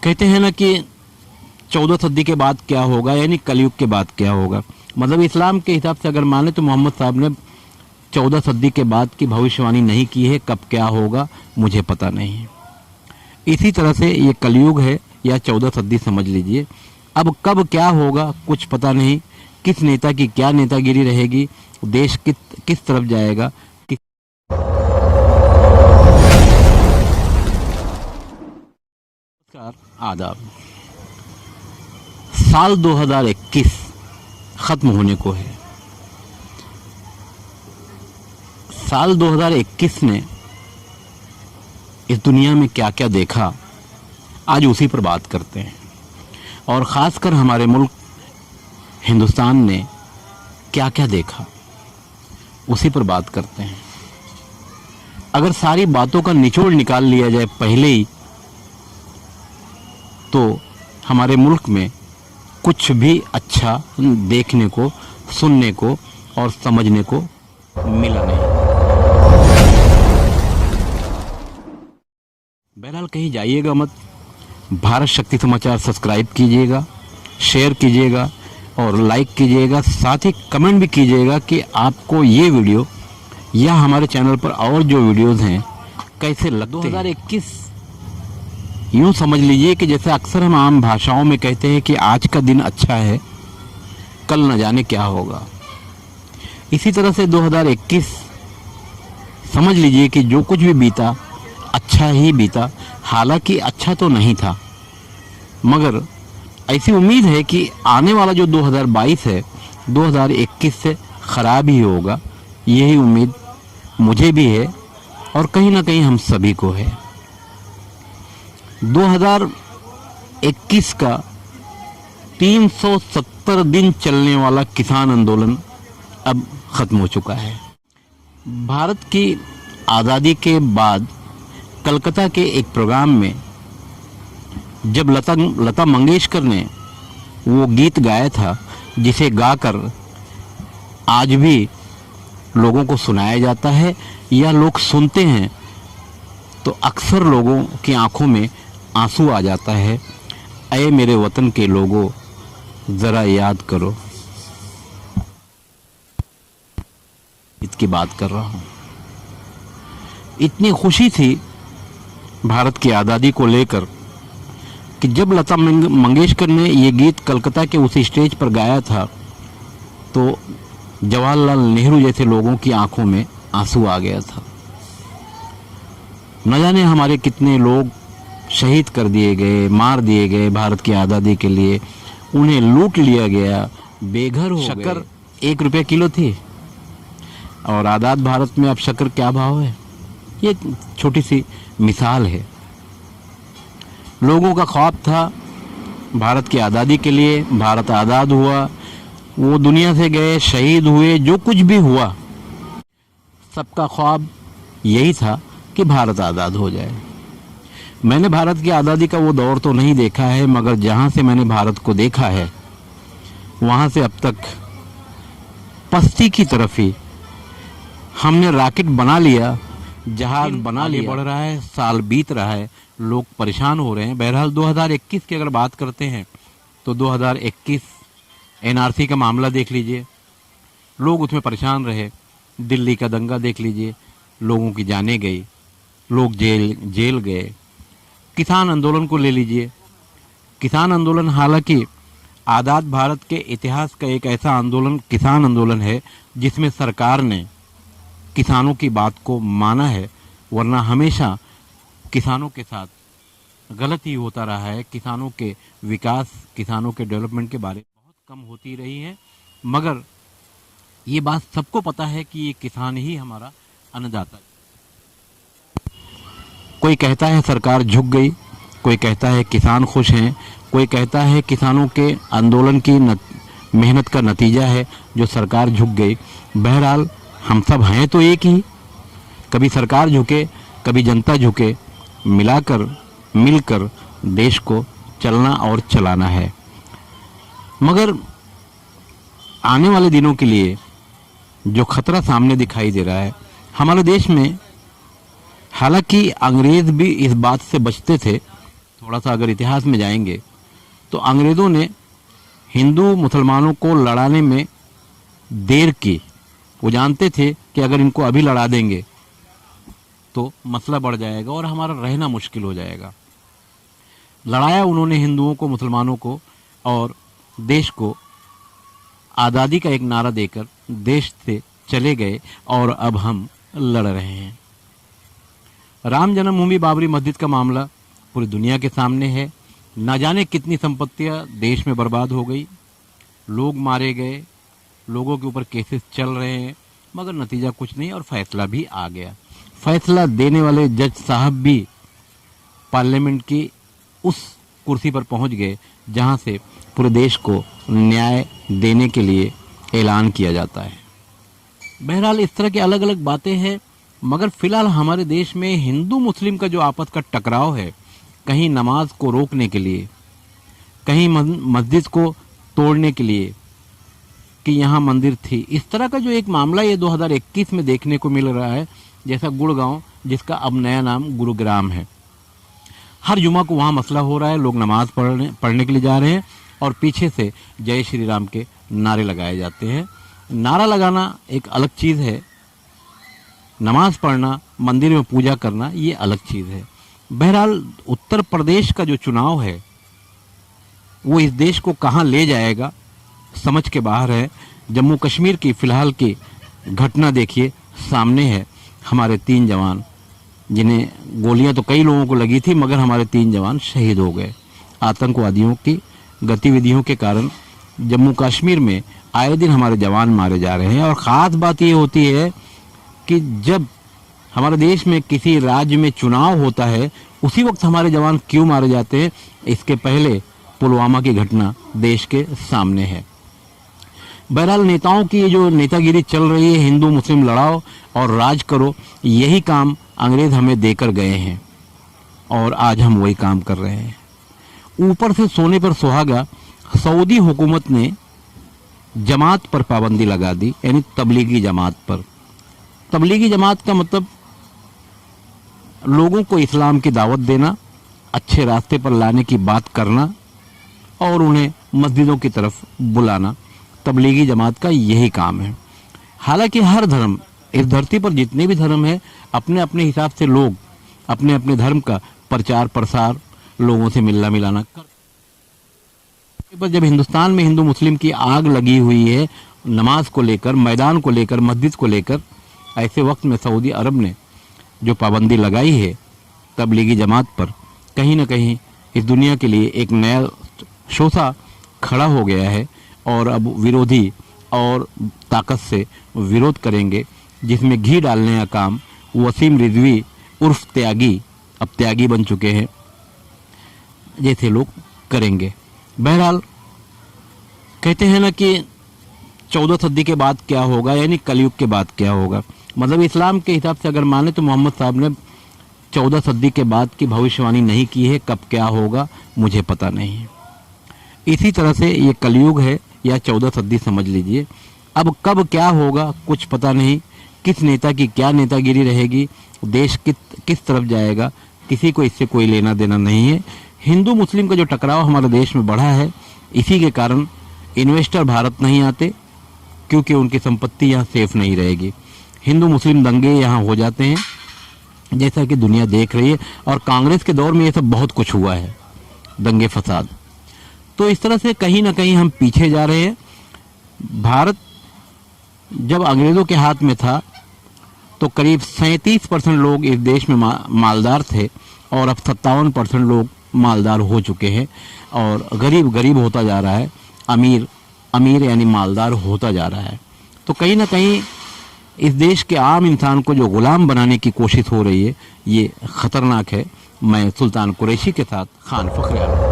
कहते हैं ना कि 14 सदी के बाद क्या होगा, यानी कलयुग के बाद क्या होगा। मतलब इस्लाम के हिसाब से अगर माने तो मोहम्मद साहब ने 14 सदी के बाद की भविष्यवाणी नहीं की है। कब क्या होगा मुझे पता नहीं है। इसी तरह से ये कलयुग है या 14 सदी समझ लीजिए। अब कब क्या होगा कुछ पता नहीं, किस नेता की क्या नेतागिरी रहेगी, देश किस तरफ जाएगा। नमस्कार, आदाब। साल 2021 खत्म होने को है। साल 2021 ने इस दुनिया में क्या क्या देखा, आज उसी पर बात करते हैं। और ख़ासकर हमारे मुल्क हिंदुस्तान ने क्या क्या देखा, उसी पर बात करते हैं। अगर सारी बातों का निचोड़ निकाल लिया जाए पहले ही, तो हमारे मुल्क में कुछ भी अच्छा देखने को, सुनने को और समझने को मिला नहीं। बहरहाल कहीं जाइएगा मत। भारत शक्ति समाचार सब्सक्राइब कीजिएगा, शेयर कीजिएगा और लाइक कीजिएगा। साथ ही कमेंट भी कीजिएगा कि आपको ये वीडियो या हमारे चैनल पर और जो वीडियोस हैं कैसे लगते हैं। 2021 यूँ समझ लीजिए कि जैसे अक्सर हम आम भाषाओं में कहते हैं कि आज का दिन अच्छा है, कल न जाने क्या होगा। इसी तरह से 2021 समझ लीजिए कि जो कुछ भी बीता अच्छा ही बीता। हालांकि अच्छा तो नहीं था, मगर ऐसी उम्मीद है कि आने वाला जो 2022 है 2021 से ख़राब ही होगा। यही उम्मीद मुझे भी है और कहीं ना कहीं हम सभी को है। 2021 का 370 दिन चलने वाला किसान आंदोलन अब ख़त्म हो चुका है। भारत की आज़ादी के बाद कलकत्ता के एक प्रोग्राम में जब लता मंगेशकर ने वो गीत गाया था, जिसे गाकर आज भी लोगों को सुनाया जाता है या लोग सुनते हैं, तो अक्सर लोगों की आंखों में आंसू आ जाता है। ऐ मेरे वतन के लोगों ज़रा याद करो। इसकी बात कर रहा हूँ। इतनी खुशी थी भारत की आज़ादी को लेकर कि जब लता मंगेशकर ने ये गीत कलकत्ता के उस स्टेज पर गाया था, तो जवाहरलाल नेहरू जैसे लोगों की आंखों में आंसू आ गया था। न जाने हमारे कितने लोग शहीद कर दिए गए, मार दिए गए भारत की आज़ादी के लिए। उन्हें लूट लिया गया, बेघर हो गए। शक्कर 1 रुपये किलो थी और आज़ाद भारत में अब शक्कर क्या भाव है, ये छोटी सी मिसाल है। लोगों का ख्वाब था भारत की आज़ादी के लिए, भारत आज़ाद हुआ, वो दुनिया से गए, शहीद हुए, जो कुछ भी हुआ, सबका ख्वाब यही था कि भारत आज़ाद हो जाए। मैंने भारत की आज़ादी का वो दौर तो नहीं देखा है, मगर जहाँ से मैंने भारत को देखा है वहाँ से अब तक पस्ती की तरफ ही हमने रॉकेट बना लिया, जहाज बना लिया, बढ़ रहा है, साल बीत रहा है, लोग परेशान हो रहे हैं। बहरहाल 2021 की अगर बात करते हैं तो 2021 एनआरसी का मामला देख लीजिए, लोग उसमें परेशान रहे। दिल्ली का दंगा देख लीजिए, लोगों की जानें गई, लोग जेल गए। किसान आंदोलन को ले लीजिए। किसान आंदोलन हालांकि आज़ाद भारत के इतिहास का एक ऐसा आंदोलन किसान आंदोलन है जिसमें सरकार ने किसानों की बात को माना है, वरना हमेशा किसानों के साथ गलत ही होता रहा है। किसानों के विकास, किसानों के डेवलपमेंट के बारे में बहुत कम होती रही है। मगर ये बात सबको पता है कि ये किसान ही हमारा अन्नदाता है। कोई कहता है सरकार झुक गई, कोई कहता है किसान खुश हैं, कोई कहता है किसानों के आंदोलन की मेहनत का नतीजा है जो सरकार झुक गई। बहरहाल हम सब हैं तो एक ही, कभी सरकार झुके कभी जनता झुके, मिलकर देश को चलना और चलाना है। मगर आने वाले दिनों के लिए जो खतरा सामने दिखाई दे रहा है हमारे देश में, हालांकि अंग्रेज भी इस बात से बचते थे, थोड़ा सा अगर इतिहास में जाएंगे तो अंग्रेज़ों ने हिंदू मुसलमानों को लड़ाने में देर की। वो जानते थे कि अगर इनको अभी लड़ा देंगे तो मसला बढ़ जाएगा और हमारा रहना मुश्किल हो जाएगा। लड़ाया उन्होंने हिंदुओं को, मुसलमानों को, और देश को आज़ादी का एक नारा देकर देश से चले गए और अब हम लड़ रहे हैं। राम जन्मभूमि बाबरी मस्जिद का मामला पूरी दुनिया के सामने है। न जाने कितनी संपत्तियां देश में बर्बाद हो गई, लोग मारे गए, लोगों के ऊपर केसेस चल रहे हैं, मगर नतीजा कुछ नहीं और फैसला भी आ गया। फैसला देने वाले जज साहब भी पार्लियामेंट की उस कुर्सी पर पहुंच गए जहां से पूरे देश को न्याय देने के लिए ऐलान किया जाता है। बहरहाल इस तरह की अलग अलग बातें हैं, मगर फिलहाल हमारे देश में हिंदू मुस्लिम का जो आपस का टकराव है, कहीं नमाज को रोकने के लिए, कहीं मस्जिद को तोड़ने के लिए कि यहाँ मंदिर थी, इस तरह का जो एक मामला ये 2021 में देखने को मिल रहा है। जैसा गुड़गांव, जिसका अब नया नाम गुरुग्राम है, हर जुमा को वहाँ मसला हो रहा है, लोग नमाज पढ़ने के लिए जा रहे हैं और पीछे से जय श्री राम के नारे लगाए जाते हैं। नारा लगाना एक अलग चीज़ है, नमाज पढ़ना, मंदिर में पूजा करना, ये अलग चीज़ है। बहरहाल उत्तर प्रदेश का जो चुनाव है वो इस देश को कहाँ ले जाएगा समझ के बाहर है। जम्मू कश्मीर की फ़िलहाल की घटना देखिए, सामने है। हमारे 3 जवान, जिन्हें गोलियां तो कई लोगों को लगी थी, मगर हमारे 3 जवान शहीद हो गए। आतंकवादियों की गतिविधियों के कारण जम्मू कश्मीर में आए दिन हमारे जवान मारे जा रहे हैं। और ख़ास बात ये होती है कि जब हमारे देश में किसी राज्य में चुनाव होता है, उसी वक्त हमारे जवान क्यों मारे जाते हैं, इसके पहले पुलवामा की घटना देश के सामने है। बहरहाल नेताओं की जो नेतागिरी चल रही है, हिंदू मुस्लिम लड़ाओ और राज करो, यही काम अंग्रेज हमें देकर गए हैं और आज हम वही काम कर रहे हैं। ऊपर से सोने पर सुहागा, सऊदी हुकूमत ने जमात पर पाबंदी लगा दी, यानी तबलीगी जमात पर। तबलीगी जमात का मतलब लोगों को इस्लाम की दावत देना, अच्छे रास्ते पर लाने की बात करना और उन्हें मस्जिदों की तरफ बुलाना। तबलीगी जमात का यही काम है। हालांकि हर धर्म, इस धरती पर जितने भी धर्म है, अपने अपने हिसाब से लोग अपने अपने धर्म का प्रचार प्रसार लोगों से मिलना मिलाना कर। पर जब हिंदुस्तान में हिंदू मुस्लिम की आग लगी हुई है, नमाज को लेकर, मैदान को लेकर, मस्जिद को लेकर, ऐसे वक्त में सऊदी अरब ने जो पाबंदी लगाई है तबलीगी जमात पर, कहीं ना कहीं इस दुनिया के लिए एक नया शोषा खड़ा हो गया है और अब विरोधी और ताकत से विरोध करेंगे, जिसमें घी डालने का काम वसीम रिजवी उर्फ त्यागी, अब त्यागी बन चुके हैं, जैसे लोग करेंगे। बहरहाल कहते हैं ना कि 14 सदी के बाद क्या होगा, यानी कलयुग के बाद क्या होगा। मतलब इस्लाम के हिसाब से अगर माने तो मोहम्मद साहब ने 14 सदी के बाद की भविष्यवाणी नहीं की है। कब क्या होगा मुझे पता नहीं है। इसी तरह से ये कलयुग है या 14 सदी समझ लीजिए। अब कब क्या होगा कुछ पता नहीं, किस नेता की क्या नेतागिरी रहेगी, देश किस तरफ जाएगा, किसी को इससे कोई लेना देना नहीं है। हिंदू मुस्लिम का जो टकराव हमारे देश में बढ़ा है, इसी के कारण इन्वेस्टर भारत नहीं आते, क्योंकि उनकी संपत्ति यहाँ सेफ नहीं रहेगी। हिंदू मुस्लिम दंगे यहाँ हो जाते हैं, जैसा कि दुनिया देख रही है। और कांग्रेस के दौर में ये सब बहुत कुछ हुआ है, दंगे फसाद। तो इस तरह से कहीं ना कहीं हम पीछे जा रहे हैं। भारत जब अंग्रेज़ों के हाथ में था तो करीब 37% लोग इस देश में मालदार थे और अब 57% लोग मालदार हो चुके हैं और गरीब गरीब होता जा रहा है, अमीर अमीर यानी मालदार होता जा रहा है। तो कहीं ना कहीं इस देश के आम इंसान को जो गुलाम बनाने की कोशिश हो रही है, ये ख़तरनाक है। मैं सुल्तान कुरैशी के साथ खान फखर आलम।